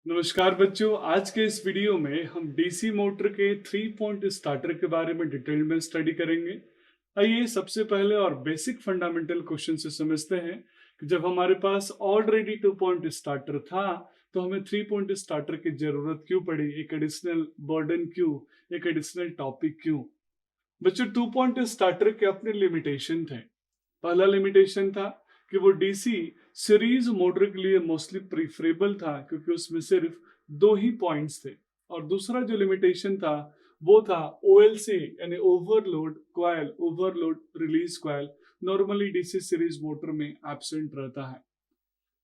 नमस्कार बच्चों, आज के इस वीडियो में हम डीसी मोटर के 3 पॉइंट स्टार्टर के बारे में डिटेल में स्टडी करेंगे। आइए सबसे पहले और बेसिक फंडामेंटल क्वेश्चन से समझते हैं कि जब हमारे पास ऑलरेडी 2 पॉइंट स्टार्टर था तो हमें 3 पॉइंट स्टार्टर की जरूरत क्यों पड़ी, एक एडिशनल बर्डन क्यों, एक एडिशनल टॉपिक क्यों। बच्चों, 2 पॉइंट स्टार्टर के अपने लिमिटेशन थे। पहला लिमिटेशन था कि वो डीसी सीरीज मोटर के लिए मोस्टली प्रीफरेबल था क्योंकि उसमें सिर्फ 2 ही पॉइंट्स थे। और दूसरा जो लिमिटेशन था वो था ओएलसी यानी overload coil, overload release coil normally DC series motor में एब्सेंट रहता है।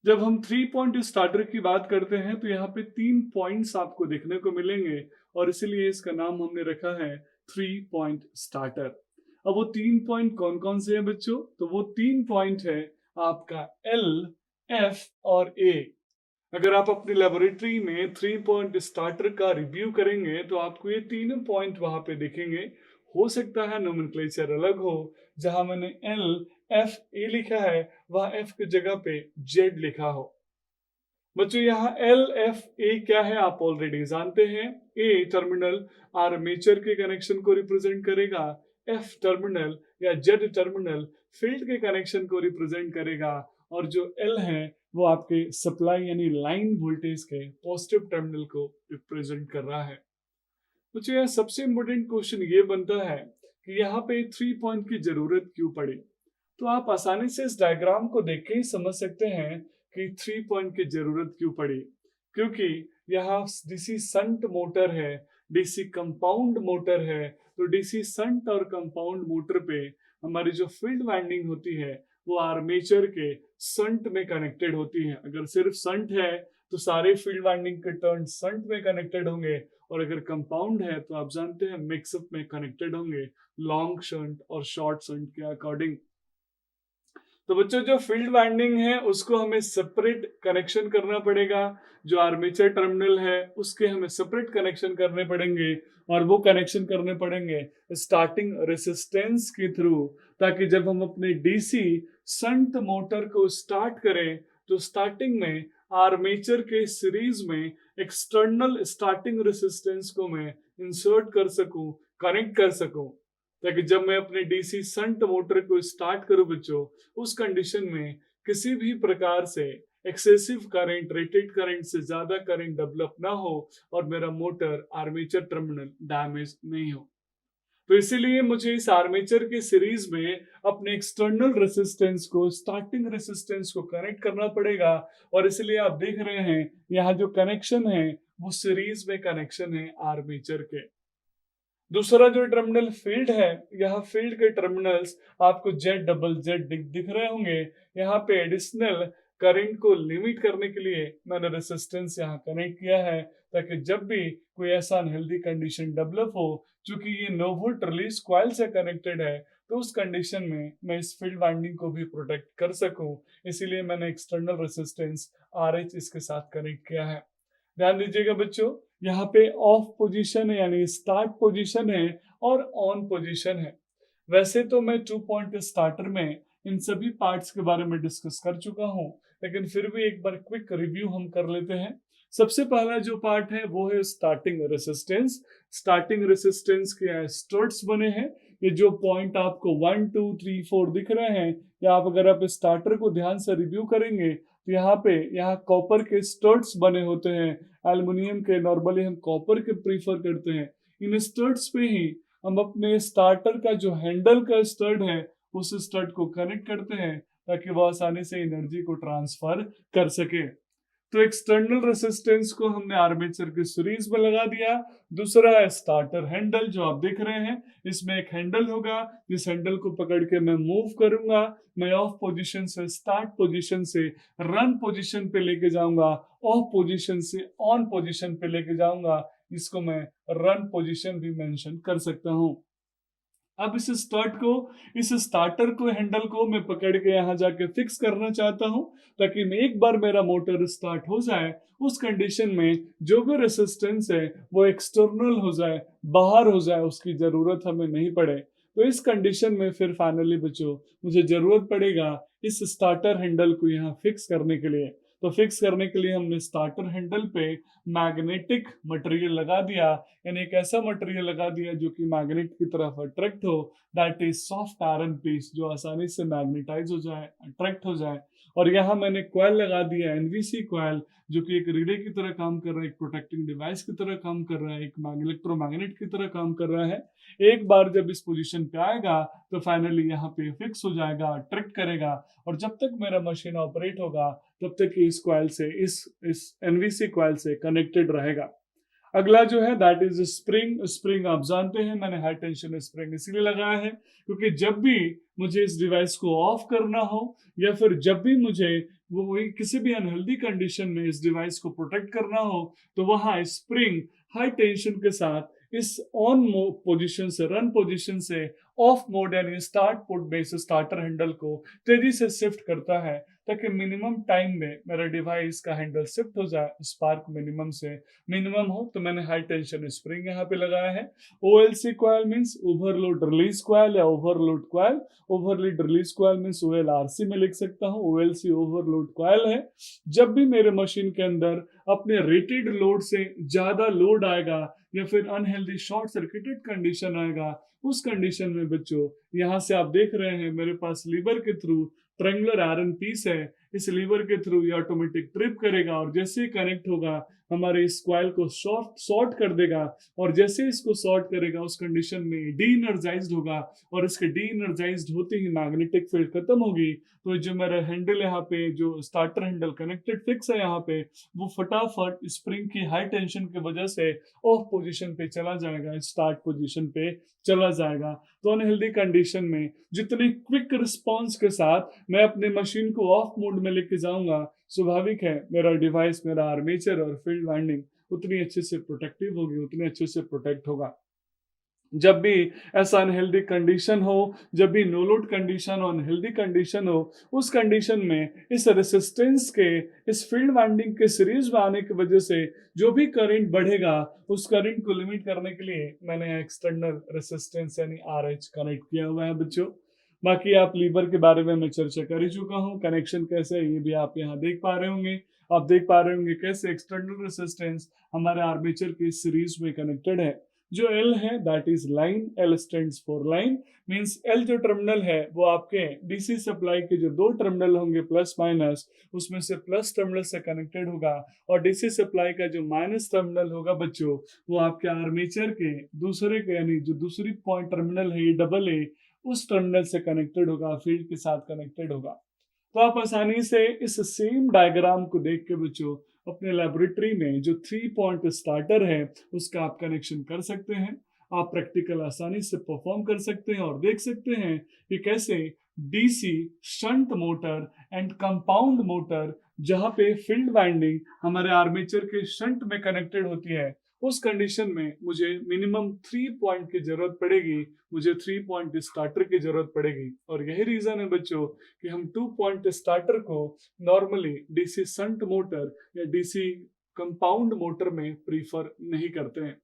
जब हम 3 पॉइंट स्टार्टर की बात करते हैं तो यहाँ पे 3 पॉइंट्स आपको देखने को मिलेंगे और इसीलिए इसका नाम हमने रखा है 3 पॉइंट स्टार्टर। अब वो 3 पॉइंट कौन कौन से हैं बच्चों? तो वो 3 पॉइंट है आपका एल, एफ और ए। अगर आप अपनी लेबोरेटरी में 3 पॉइंट स्टार्टर का रिव्यू करेंगे तो आपको ये तीनों पॉइंट वहां पे दिखेंगे। हो सकता है नोमेनक्लेचर अलग हो, जहां मैंने एल एफ ए लिखा है वहां एफ की जगह पे जेड लिखा हो। बच्चों, यहाँ एल एफ ए क्या है आप ऑलरेडी जानते हैं। ए टर्मिनल आर्मेचर के कनेक्शन को रिप्रेजेंट करेगा, एफ टर्मिनल या जेड टर्मिनल फील्ड के कनेक्शन को रिप्रेजेंट करेगा, और जो एल है वो आपके सप्लाई यानी लाइन वोल्टेज के पॉजिटिव टर्मिनल को रिप्रेजेंट कर रहा है। बच्चों, यहाँ सबसे इंपॉर्टेंट क्वेश्चन ये बनता है कि यहाँ पे 3 पॉइंट की जरूरत क्यों पड़ी। तो आप आसानी से इस डायग्राम को देख के ही समझ सकते हैं कि 3 पॉइंट की जरूरत क्यों पड़ी। क्योंकि यहाँ डीसी संट मोटर है, डीसी कंपाउंड मोटर है, तो डीसी संट और कंपाउंड मोटर पे हमारी जो फील्ड वाइंडिंग होती है वो आर्मेचर के संट में कनेक्टेड होती है। अगर सिर्फ संट है तो सारे फील्ड वाइंडिंग के टर्न संट में कनेक्टेड होंगे, और अगर कंपाउंड है तो आप जानते हैं मिक्सअप में कनेक्टेड होंगे लॉन्ग शंट और शॉर्ट शंट के अकॉर्डिंग। तो बच्चों, जो फील्ड वाइंडिंग है उसको हमें सेपरेट कनेक्शन करना पड़ेगा। जो आर्मेचर टर्मिनल है उसके हमें सेपरेट कनेक्शन करने पड़ेंगे, और वो कनेक्शन करने पड़ेंगे स्टार्टिंग रेसिस्टेंस के थ्रू, ताकि जब हम अपने डीसी संट मोटर को स्टार्ट करें तो स्टार्टिंग में आर्मेचर के सीरीज में एक्सटर्नल स्टार्टिंग रेसिस्टेंस को मैं इंसर्ट कर सकूं, कनेक्ट कर सकूं, ताकि जब मैं अपने डीसी संट मोटर को स्टार्ट करूं बच्चों, उस कंडीशन में किसी भी प्रकार से एक्सेसिव करंट, रेटेड करंट से ज्यादा करंट डेवलप ना हो और मेरा मोटर आर्मेचर टर्मिनल डैमेज नहीं हो। तो इसीलिए मुझे इस आर्मेचर के सीरीज में अपने एक्सटर्नल रेसिस्टेंस को, स्टार्टिंग रेसिस्टेंस को कनेक्ट करना पड़ेगा। और इसलिए आप देख रहे हैं यहाँ जो कनेक्शन है वो सीरीज में कनेक्शन है आर्मेचर के। दूसरा जो टर्मिनल फील्ड है, यहाँ फील्ड के टर्मिनल्स आपको जेड डबल जेड दिख रहे होंगे। यहाँ पे एडिशनल करंट को लिमिट करने के लिए मैंने रेसिस्टेंस यहाँ कनेक्ट किया है, ताकि जब भी कोई ऐसा अनहेल्दी कंडीशन डेवलप हो, चूंकि ये नो वोल्ट रिलीज कॉइल से कनेक्टेड है, तो उस कंडीशन में मैं इस फील्ड वाइंडिंग को भी प्रोटेक्ट कर सकूं। इसीलिए मैंने एक्सटर्नल रेसिस्टेंस RH इसके साथ कनेक्ट किया है। ध्यान दीजिएगा बच्चों, यहाँ पे ऑफ पोजीशन है यानी स्टार्ट पोजीशन है और ऑन पोजीशन है। वैसे तो मैं 2 पॉइंट स्टार्टर में इन सभी पार्ट्स के बारे में डिस्कस कर चुका हूँ, लेकिन फिर भी एक बार क्विक रिव्यू हम कर लेते हैं। सबसे पहला जो पार्ट है वो है स्टार्टिंग रेसिस्टेंस। स्टार्टिंग रेसिस्टेंस के स्टड्स बने हैं। ये जो पॉइंट आपको 1 2 3 4 दिख रहे हैं, या आप अगर आप स्टार्टर को ध्यान से रिव्यू करेंगे तो यहाँ कॉपर के स्टड्स बने होते हैं। एल्युमिनियम के नॉर्मली हम कॉपर के प्रीफर करते हैं। इन स्टड्स पे ही हम अपने स्टार्टर का जो हैंडल का स्टड है उस स्टड को कनेक्ट करते हैं, ताकि वो आसानी से एनर्जी को ट्रांसफर कर सके। तो एक्सटर्नल रेसिस्टेंस को हमने आर्मेचर के सीरीज में लगा दिया। दूसरा है स्टार्टर हैंडल, जो आप देख रहे हैं। इसमें एक हैंडल होगा, जिस हैंडल को पकड़ के मैं मूव करूंगा। मैं ऑफ पोजीशन से स्टार्ट पोजीशन से रन पोजीशन पे लेके जाऊंगा, ऑफ पोजीशन से ऑन पोजीशन पे लेके जाऊंगा। इसको मैं रन पोजीशन भी मेंशन कर सकता हूं। अब इस स्टार्टर को हैंडल को मैं पकड़ के यहाँ जाके फिक्स करना चाहता हूँ, ताकि मैं एक बार मेरा मोटर स्टार्ट हो जाए उस कंडीशन में जो भी रेसिस्टेंस है वो एक्सटर्नल हो जाए, बाहर हो जाए, उसकी जरूरत हमें नहीं पड़े। तो इस कंडीशन में फिर फाइनली बच्चों मुझे जरूरत पड़ेगा इस स्टार्टर हैंडल को यहाँ फिक्स करने के लिए, तो फिक्स करने के लिए हमने स्टार्टर हैंडल पे मैग्नेटिक मटेरियल लगा दिया, यानी एक ऐसा मटेरियल लगा दिया जो कि मैग्नेट की तरफ अट्रैक्ट हो, that is soft iron piece, जो आसानी से मैग्नेटाइज हो जाए, अट्रैक्ट हो जाए। और यहाँ मैंने कॉइल लगा दिया एनवीसी कॉइल, जो कि एक रिले की तरह काम कर रहा है, एक प्रोटेक्टिंग डिवाइस की तरह काम कर रहा है, एक इलेक्ट्रोमैग्नेट की तरह काम कर रहा है। एक बार जब इस पोजीशन पे आएगा तो फाइनली यहाँ पे फिक्स हो जाएगा, अट्रैक्ट करेगा, और जब तक मेरा मशीन ऑपरेट होगा तब तक इस कॉइल से, इस एनवीसी कॉइल से कनेक्टेड रहेगा। अगला जो है दैट इज स्प्रिंग। स्प्रिंग आप जानते हैं, मैंने हाई टेंशन स्प्रिंग इसीलिए लगाया है क्योंकि जब भी मुझे इस डिवाइस को ऑफ करना हो या फिर जब भी मुझे वो किसी भी अनहेल्दी कंडीशन में इस डिवाइस को प्रोटेक्ट करना हो, तो वहां स्प्रिंग हाई टेंशन के साथ इस ऑन पोजीशन से, रन पोजीशन से ऑफ मोड यानी स्टार्ट मोड में इस स्टार्टर हैंडल को तेजी से शिफ्ट करता है, ताकि मिनिमम टाइम में मेरा डिवाइस का हैंडल शिफ्ट हो जाए, स्पार्क मिनिमम से मिनिमम हो। तो मैंने हाई टेंशन स्प्रिंग यहाँ पे लगाया है। OLC coil means overload release coil या overload coil. Overload release coil means OLRC में लिख सकता हूँ, ओएलसी ओवरलोड कॉइल है। जब भी मेरे मशीन के अंदर अपने रेटेड लोड से ज्यादा लोड आएगा या फिर अनहेल्दी शॉर्ट सर्किटेड कंडीशन आएगा, उस कंडीशन में बच्चों यहाँ से आप देख रहे हैं मेरे पास लीवर के थ्रू ट्रायंगुलर आयरन पीस है। इस लीवर के थ्रू ये ऑटोमेटिक ट्रिप करेगा और जैसे ही कनेक्ट होगा हमारे इस कॉइल को शॉर्ट कर देगा, और जैसे इसको शॉर्ट करेगा उस कंडीशन में डी एनर्जाइज्ड होगा, और इसके डी एनर्जाइज्ड होते ही मैग्नेटिक फील्ड खत्म होगी। तो जो मेरा हैंडल यहाँ पे, जो स्टार्टर हैंडल कनेक्टेड फिक्स है यहाँ पे, वो फटाफट स्प्रिंग की हाई टेंशन की वजह से ऑफ पोजीशन पे चला जाएगा, स्टार्ट पोजीशन पे चला जाएगा। तो अनहेल्दी कंडीशन में जितने क्विक रिस्पॉन्स के साथ मैं अपने मशीन को ऑफ मोड में लेके जाऊंगा, स्वाभाविक है मेरा डिवाइस, मेरा आर्मेचर और फील्ड वाइंडिंग उतनी अच्छे से प्रोटेक्टिव होगी, उतने अच्छे से प्रोटेक्ट होगा। जब भी ऐसा अनहेल्दी कंडीशन हो, जब भी नो लोड कंडीशन हो, अनहेल्दी कंडीशन हो, उस कंडीशन में इस रेसिस्टेंस के, इस फील्ड वाइंडिंग के सीरीज में आने की वजह से जो भी करंट बढ़ेगा, उस करंट को लिमिट करने के लिए मैंने एक्सटर्नल रेसिस्टेंस यानी आरएच कनेक्ट किया हुआ है बच्चों। बाकी आप लीवर के बारे में मैं चर्चा कर ही चुका हूँ, कनेक्शन कैसे है ये भी आप यहाँ देख पा रहे होंगे। आप देख पा रहे होंगे कैसे एक्सटर्नल रेसिस्टेंस हमारे आर्मेचर के सीरीज में कनेक्टेड है। जो L है that is line, L stands for line, means L जो टर्मिनल है वो आपके डीसी सप्लाई के जो दो टर्मिनल होंगे प्लस माइनस, उसमें से प्लस टर्मिनल से कनेक्टेड होगा, और डीसी सप्लाई का जो माइनस टर्मिनल होगा बच्चों, वो आपके आर्मेचर के दूसरे के, यानी जो दूसरी पॉइंट टर्मिनल है ये डबल ए, उस टर्मिनल से कनेक्टेड होगा, फील्ड के साथ कनेक्टेड होगा। तो आप आसानी से इस सेम डायग्राम को देख के बच्चों अपने लेबोरेटरी में जो 3 पॉइंट स्टार्टर है उसका आप कनेक्शन कर सकते हैं। आप प्रैक्टिकल आसानी से परफॉर्म कर सकते हैं और देख सकते हैं कि कैसे DC shunt motor and compound motor, जहां पे फील्ड वाइंडिंग हमारे आर्मेचर के शंट में कनेक्टेड होती है, उस कंडीशन में मुझे मिनिमम 3 पॉइंट की जरूरत पड़ेगी, मुझे 3 पॉइंट स्टार्टर की जरूरत पड़ेगी। और यही रीजन है बच्चों कि हम 2 पॉइंट स्टार्टर को नॉर्मली डीसी शंट मोटर या डीसी कंपाउंड मोटर में प्रीफर नहीं करते हैं।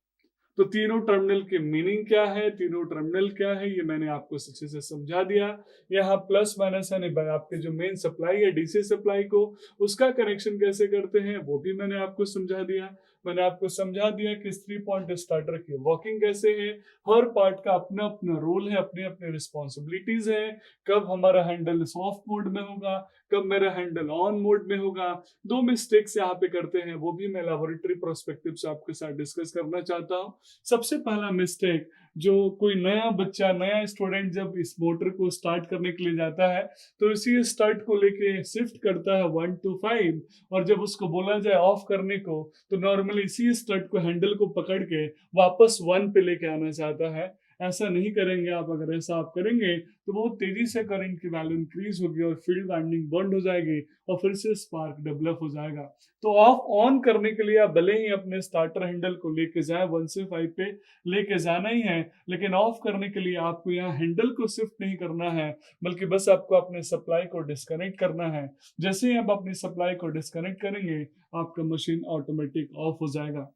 तो तीनों टर्मिनल की मीनिंग क्या है, तीनों टर्मिनल क्या है, ये मैंने आपको अच्छे से समझा दिया। यहाँ प्लस माइनस है आपके जो मेन सप्लाई है डीसी सप्लाई को, उसका कनेक्शन कैसे करते हैं वो भी मैंने आपको समझा दिया। मैंने आपको समझा दिया कि 3 पॉइंट स्टार्टर की वर्किंग कैसे है, हर पार्ट का अपना अपना रोल है, अपने अपने रिस्पॉन्सिबिलिटीज है, कब हमारा हैंडल सॉफ्ट मोड में होगा, कब मेरा हैंडल ऑन मोड में होगा। 2 मिस्टेक्स यहाँ पे करते हैं, वो भी मैं लैबोरेटरी पर्सपेक्टिव से आपके साथ डिस्कस करना चाहता हूँ। सबसे पहला मिस्टेक, जो कोई नया बच्चा, नया स्टूडेंट जब इस मोटर को स्टार्ट करने के लिए जाता है तो इसी स्टार्ट को लेके शिफ्ट करता है 1 to 5, और जब उसको बोला जाए ऑफ करने को तो नॉर्मली इसी स्टार्ट को, हैंडल को पकड़ के वापस 1 पे लेके आना चाहता है। ऐसा नहीं करेंगे आप। अगर ऐसा आप करेंगे तो बहुत तेजी से करंट की वैल्यू इंक्रीज होगी और फील्ड वाइंडिंग बंद हो जाएगी और फिर से स्पार्क डेवलप हो जाएगा। तो ऑफ ऑन करने के लिए आप भले ही अपने स्टार्टर हैंडल को लेके जाए 1 से 5 पे लेके जाना ही है, लेकिन ऑफ करने के लिए आपको यहाँ हैंडल को शिफ्ट नहीं करना है, बल्कि बस आपको अपने सप्लाई को डिस्कनेक्ट करना है। जैसे ही आप अपनी सप्लाई को डिस्कनेक्ट करेंगे आपका मशीन ऑटोमेटिक ऑफ हो जाएगा।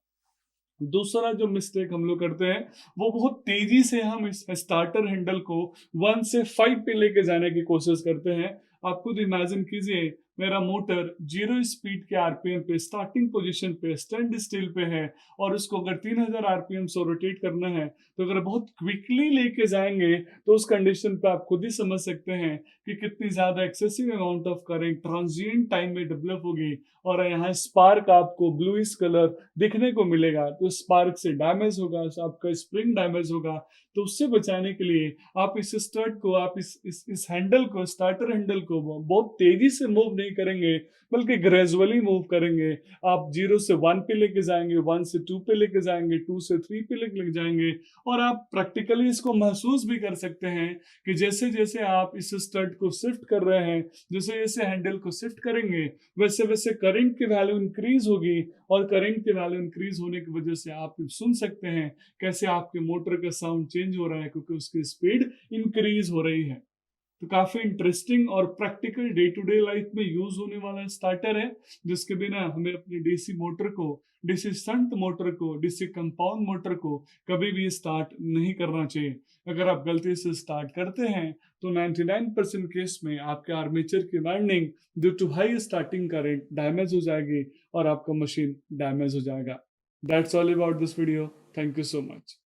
दूसरा जो मिस्टेक हम लोग करते हैं वो बहुत तेजी से हम इस स्टार्टर हैंडल को 1 से 5 पे लेके जाने की कोशिश करते हैं। आप खुद इमेजिन कीजिए मेरा मोटर 0 स्पीड के आरपीएम पे स्टार्टिंग पोजीशन पे स्टैंड स्टिल पे है और उसको अगर 3000 आरपीएम से रोटेट करना है, तो अगर बहुत क्विकली लेके जाएंगे तो उस कंडीशन पे आप खुद ही समझ सकते हैं कि कितनी ज्यादा excessive amount of current transient time में डेवलप होगी। और यहाँ स्पार्क आपको ब्लूइश कलर दिखने को मिलेगा, तो स्पार्क से डैमेज होगा, आपका स्प्रिंग डैमेज होगा। तो उससे बचाने के लिए आप इस स्टड को, आप इस हैंडल को, स्टार्टर हैंडल को बहुत तेजी से मूव नहीं करेंगे, बल्कि ग्रेजुअली मूव करेंगे। आप 0 से 1 पे लेके जाएंगे, 1 से 2 पे लेके जाएंगे, 2 से 3 पे लेके जाएंगे। और आप प्रैक्टिकली इसको महसूस भी कर सकते हैं कि जैसे जैसे आप इस स्टड को शिफ्ट कर रहे हैं, जैसे जैसे हैंडल को शिफ्ट करेंगे, वैसे वैसे करंट की वैल्यू इंक्रीज होगी। और करंट की वैल्यू इंक्रीज होने की वजह से आप सुन सकते हैं कैसे आपके मोटर का साउंड चेंज हो रहा है, क्योंकि उसकी स्पीड इंक्रीज हो रही है। तो काफी इंटरेस्टिंग और practical day to day life में यूज होने वाला स्टार्टर है, जिसके बिना हमें अपनी डीसी मोटर को, डीसी शंट मोटर को, डीसी कंपाउंड मोटर को कभी भी स्टार्ट नहीं करना चाहिए। अगर आप गलती से स्टार्ट करते हैं तो 99% केस में आपके आर्मेचर की winding due to high starting current damage हो जाएगी और आपका मशीन डैमेज हो जाएगा। That's all about this video. Thank you so much.